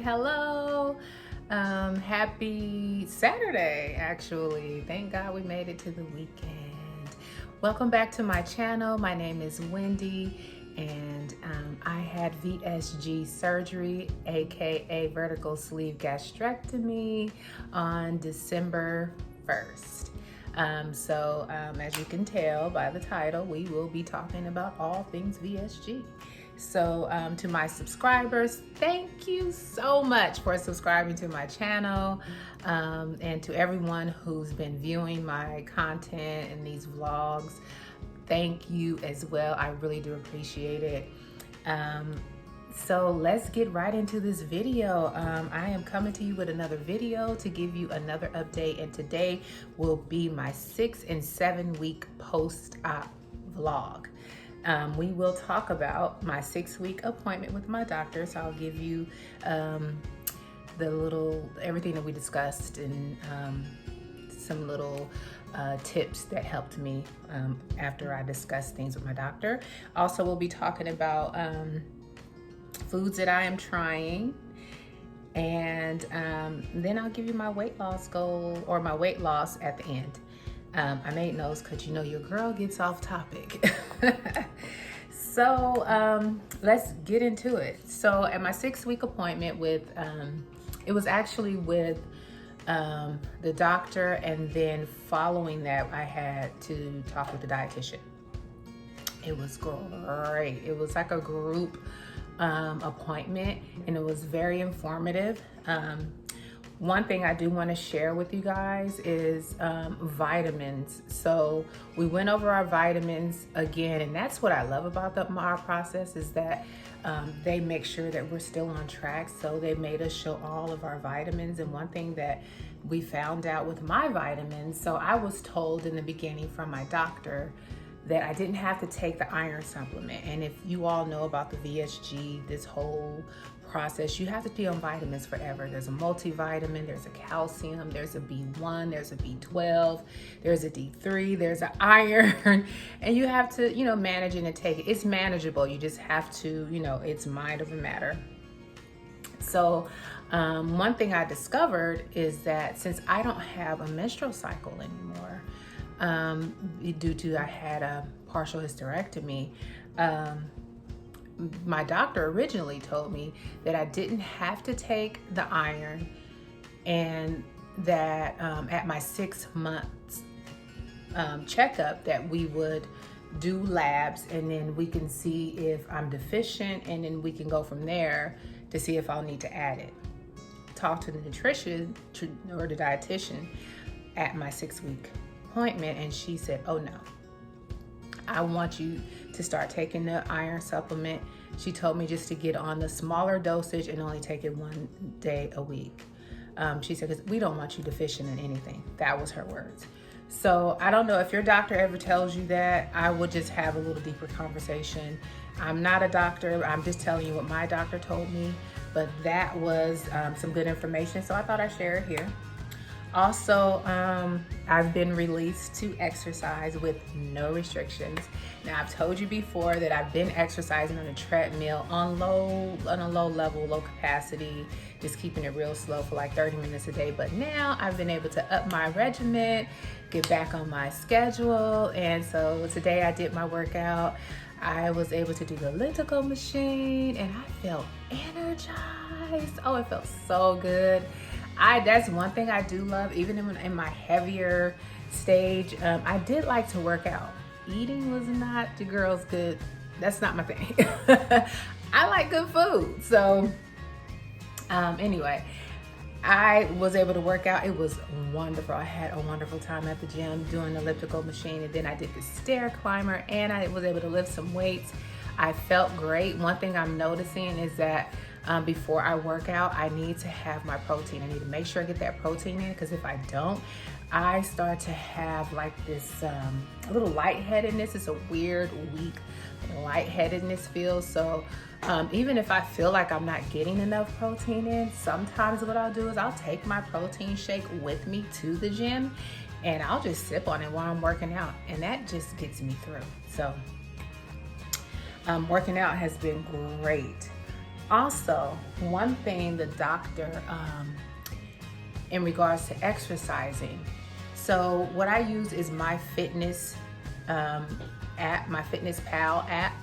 Hello. Happy Saturday, actually. Thank God we made it to the weekend. Welcome back to my channel. My name is Wendy, and I had VSG surgery, aka vertical sleeve gastrectomy, on December 1st. As you can tell by the title, we will be talking about all things VSG. So to my subscribers, thank you so much for subscribing to my channel, and to everyone who's been viewing my content and these vlogs, thank you as well. I really do appreciate it. So let's get right into this video. I am coming to you with another video to give you another update, and today will be my 6 and 7 week post-op vlog. We will talk about my 6-week appointment with my doctor. So I'll give you everything that we discussed, and some little tips that helped me after I discussed things with my doctor. Also, we'll be talking about foods that I am trying, and then I'll give you my weight loss goal, or my weight loss at the end. I made notes because your girl gets off topic. So let's get into it. So at my 6-week appointment with, it was actually with the doctor, and then following that I had to talk with the dietitian. It was great. It was like a group appointment, and it was very informative. One thing I do want to share with you guys is vitamins. So we went over our vitamins again, and that's what I love about our process, is that they make sure that we're still on track. So they made us show all of our vitamins. And one thing that we found out with my vitamins, so I was told in the beginning from my doctor that I didn't have to take the iron supplement. And if you all know about the VSG, this whole process, you have to be on vitamins forever. There's a multivitamin, there's a calcium, there's a B1, there's a B12, there's a D3, there's an iron, and you have to, manage it and take it. It's manageable. You just have to, it's mind over matter. So one thing I discovered is that since I don't have a menstrual cycle anymore, due to I had a partial hysterectomy, my doctor originally told me that I didn't have to take the iron, and that at my 6 months checkup that we would do labs, and then we can see if I'm deficient, and then we can go from there to see if I'll need to add it. Talk to the nutrition or the dietitian at my 6-week appointment, and she said, oh no, I want you to start taking the iron supplement. She told me just to get on the smaller dosage and only take it 1 day a week. She said, because we don't want you deficient in anything. That was her words. So I don't know if your doctor ever tells you that. I would just have a little deeper conversation. I'm not a doctor. I'm just telling you what my doctor told me, but that was some good information. So I thought I'd share it here. Also, I've been released to exercise with no restrictions. Now, I've told you before that I've been exercising on a treadmill on a low level, low capacity, just keeping it real slow for like 30 minutes a day. But now I've been able to up my regimen, get back on my schedule. And so today I did my workout. I was able to do the elliptical machine, and I felt energized. Oh, it felt so good. That's one thing I do love, even in my heavier stage. I did like to work out. Eating was not the girl's good. That's not my thing. I like good food. So anyway, I was able to work out. It was wonderful. I had a wonderful time at the gym doing the elliptical machine, and then I did the stair climber, and I was able to lift some weights. I felt great. One thing I'm noticing is that before I work out, I need to have my protein. I need to make sure I get that protein in, because if I don't, I start to have like this little lightheadedness. It's a weird, weak lightheadedness feel. So even if I feel like I'm not getting enough protein in, sometimes what I'll do is I'll take my protein shake with me to the gym, and I'll just sip on it while I'm working out, and that just gets me through. So working out has been great. Also, one thing the doctor, in regards to exercising, so what I use is my fitness app, my Fitness Pal app,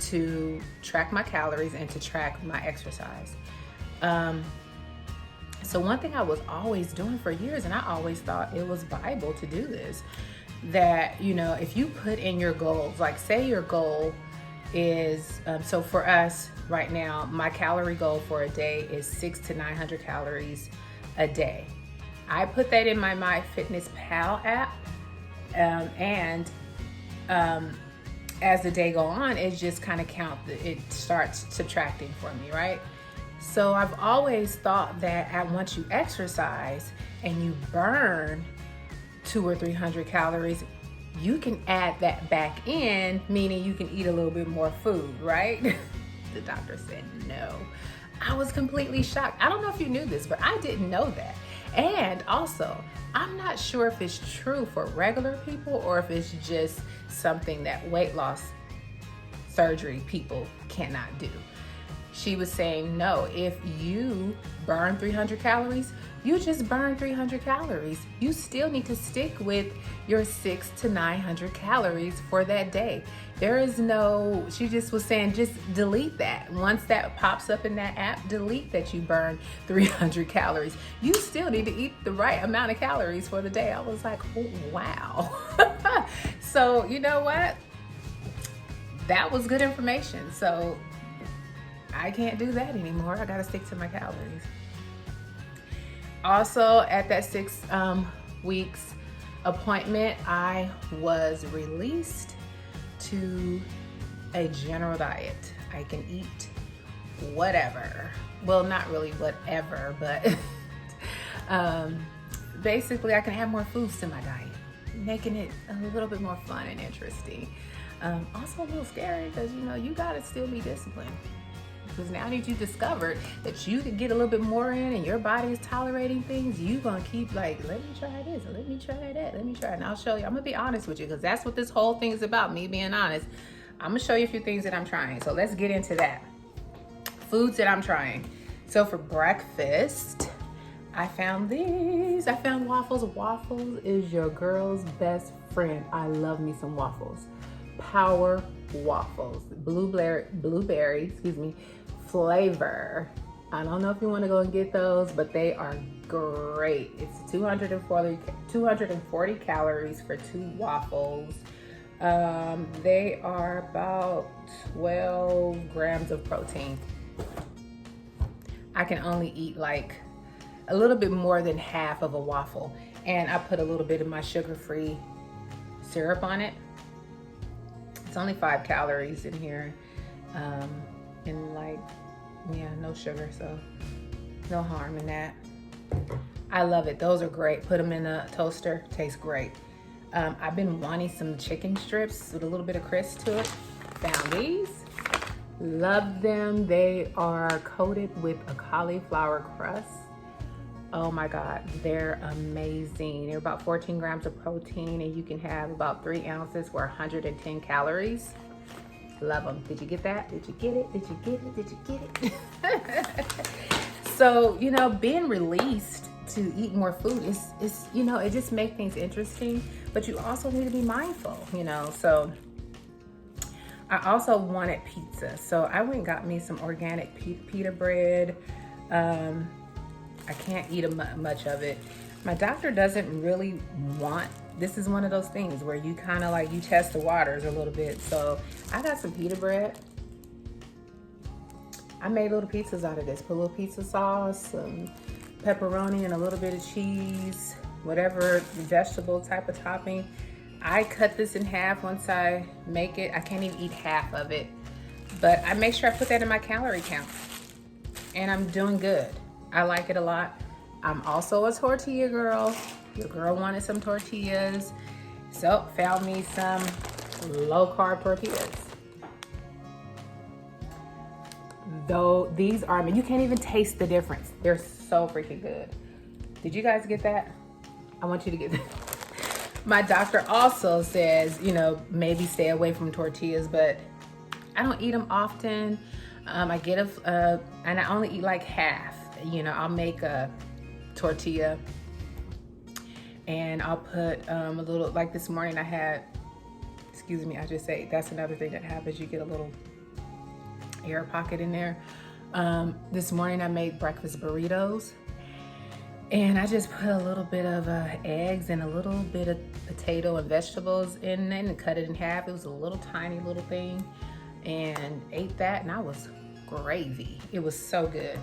to track my calories and to track my exercise. So one thing I was always doing for years, and I always thought it was Bible to do this, that, you know, if you put in your goals, like say your goal is, so for us right now, my calorie goal for a day is 600 to 900 calories a day. I put that in my MyFitnessPal app, and as the day go on, it just kind of it starts subtracting for me, right? So I've always thought that once you exercise and you burn 200 or 300 calories, you can add that back in, meaning you can eat a little bit more food, right? The doctor said no. I was completely shocked. I don't know if you knew this, but I didn't know that. And also, I'm not sure if it's true for regular people or if it's just something that weight loss surgery people cannot do. She was saying, no, if you burn 300 calories, you just burn 300 calories. You still need to stick with your 600 to 900 calories for that day. There is no, she just was saying, just delete that. Once that pops up in that app, delete that you burn 300 calories. You still need to eat the right amount of calories for the day. I was like, oh, wow. So, you know what? That was good information. So I can't do that anymore. I gotta stick to my calories. Also, at that 6 weeks appointment, I was released to a general diet. I can eat whatever. Well, not really whatever, but basically I can add more foods to my diet, making it a little bit more fun and interesting. Also a little scary because, you know, you gotta still be disciplined. Because now that you discovered that you can get a little bit more in and your body is tolerating things, you gonna keep like, let me try this, let me try that, let me try it. And I'll show you, I'm gonna be honest with you because that's what this whole thing is about, me being honest. I'm gonna show you a few things that I'm trying. So let's get into that. Foods that I'm trying. So for breakfast, I found these. I found waffles. Waffles is your girl's best friend. I love me some waffles. Power waffles, blueberry, flavor. I don't know if you want to go and get those, but they are great. It's 240 calories for 2 waffles. They are about 12 grams of protein. I can only eat like a little bit more than half of a waffle, and I put a little bit of my sugar-free syrup on it. It's only 5 calories in here, and like, yeah, no sugar, so no harm in that. I love it. Those are great. Put them in a toaster. Tastes great. I've been wanting some chicken strips with a little bit of crisp to it. Found these. Love them. They are coated with a cauliflower crust. Oh my God, they're amazing. They're about 14 grams of protein, and you can have about 3 ounces for 110 calories. Love them. Did you get that? Did you get it? Did you get it? Did you get it? So, you know, being released to eat more food is, you know, it just makes things interesting, but you also need to be mindful, you know. So I also wanted pizza. So I went and got me some organic pita bread. I can't eat much of it. My doctor doesn't really want, this is one of those things where you kind of like, you test the waters a little bit. So I got some pita bread. I made little pizzas out of this. Put a little pizza sauce, some pepperoni, and a little bit of cheese, whatever vegetable type of topping. I cut this in half once I make it. I can't even eat half of it, but I make sure I put that in my calorie count, and I'm doing good. I like it a lot. I'm also a tortilla girl. Your girl wanted some tortillas, so found me some low carb tortillas. Though these are, I mean, you can't even taste the difference. They're so freaking good. Did you guys get that? I want you to get that. My doctor also says, you know, maybe stay away from tortillas, but I don't eat them often. I get and I only eat like half. You know, I'll make a tortilla and I'll put a little, like this morning I had, excuse me, I just say that's another thing that happens. You get a little air pocket in there. This morning I made breakfast burritos. And I just put a little bit of eggs and a little bit of potato and vegetables in it and cut it in half. It was a little tiny little thing, and ate that, and I was gravy. It was so good.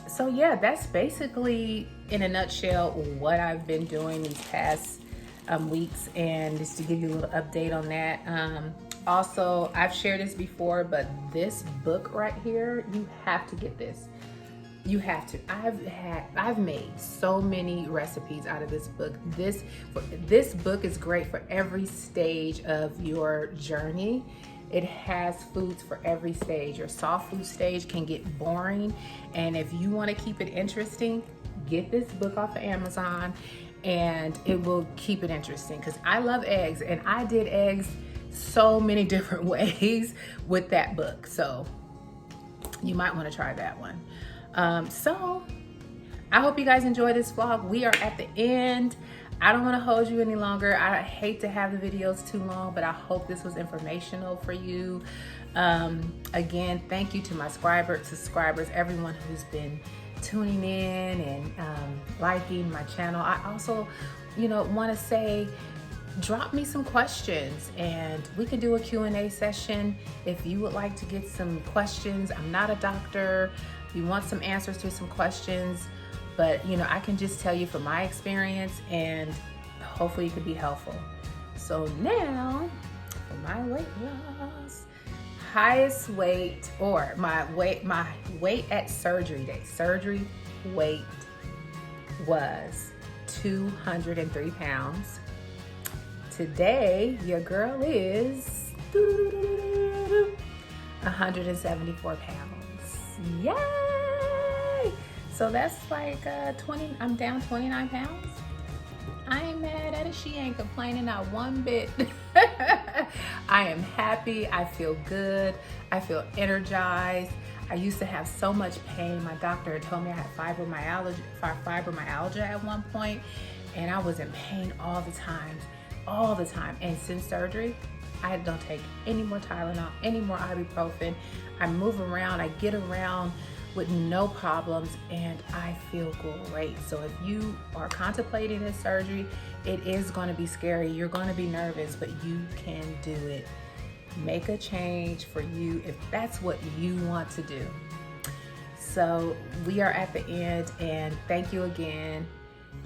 So yeah, that's basically in a nutshell what I've been doing these past weeks, and just to give you a little update on that. Also, I've shared this before, but this book right here, you have to get this. You have to. I've made so many recipes out of this book. This book is great for every stage of your journey. It has foods for every stage. Your soft food stage can get boring, and if you want to keep it interesting, get this book off of Amazon, and it will keep it interesting. Because I love eggs, and I did eggs so many different ways with that book. So you might want to try that one. So I hope you guys enjoy this vlog. We are at the end. I don't want to hold you any longer. I hate to have the videos too long, but I hope this was informational for you. Again, thank you to my subscribers, everyone who's been tuning in and liking my channel. I also, want to say, drop me some questions and we can do a Q&A session if you would like to get some questions. I'm not a doctor. You want some answers to some questions, but I can just tell you from my experience, and hopefully it could be helpful. So now for my weight loss, highest weight, or my weight at surgery day. Surgery weight was 203 pounds. Today, your girl is 174 pounds. Yay! So that's like 20, I'm down 29 pounds. I ain't mad at it. She ain't complaining not one bit. I am happy. I feel good. I feel energized. I used to have so much pain. My doctor had told me I had fibromyalgia at one point, and I was in pain all the time. And since surgery, I don't take any more Tylenol, any more ibuprofen. I move around, I get around with no problems, and I feel great. So if you are contemplating this surgery, it is going to be scary. You're going to be nervous, but you can do it. Make a change for you if that's what you want to do. So we are at the end, and thank you again.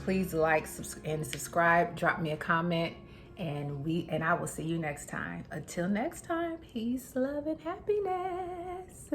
Please like and subscribe, drop me a comment, and I will see you next time. Until next time, peace, love, and happiness.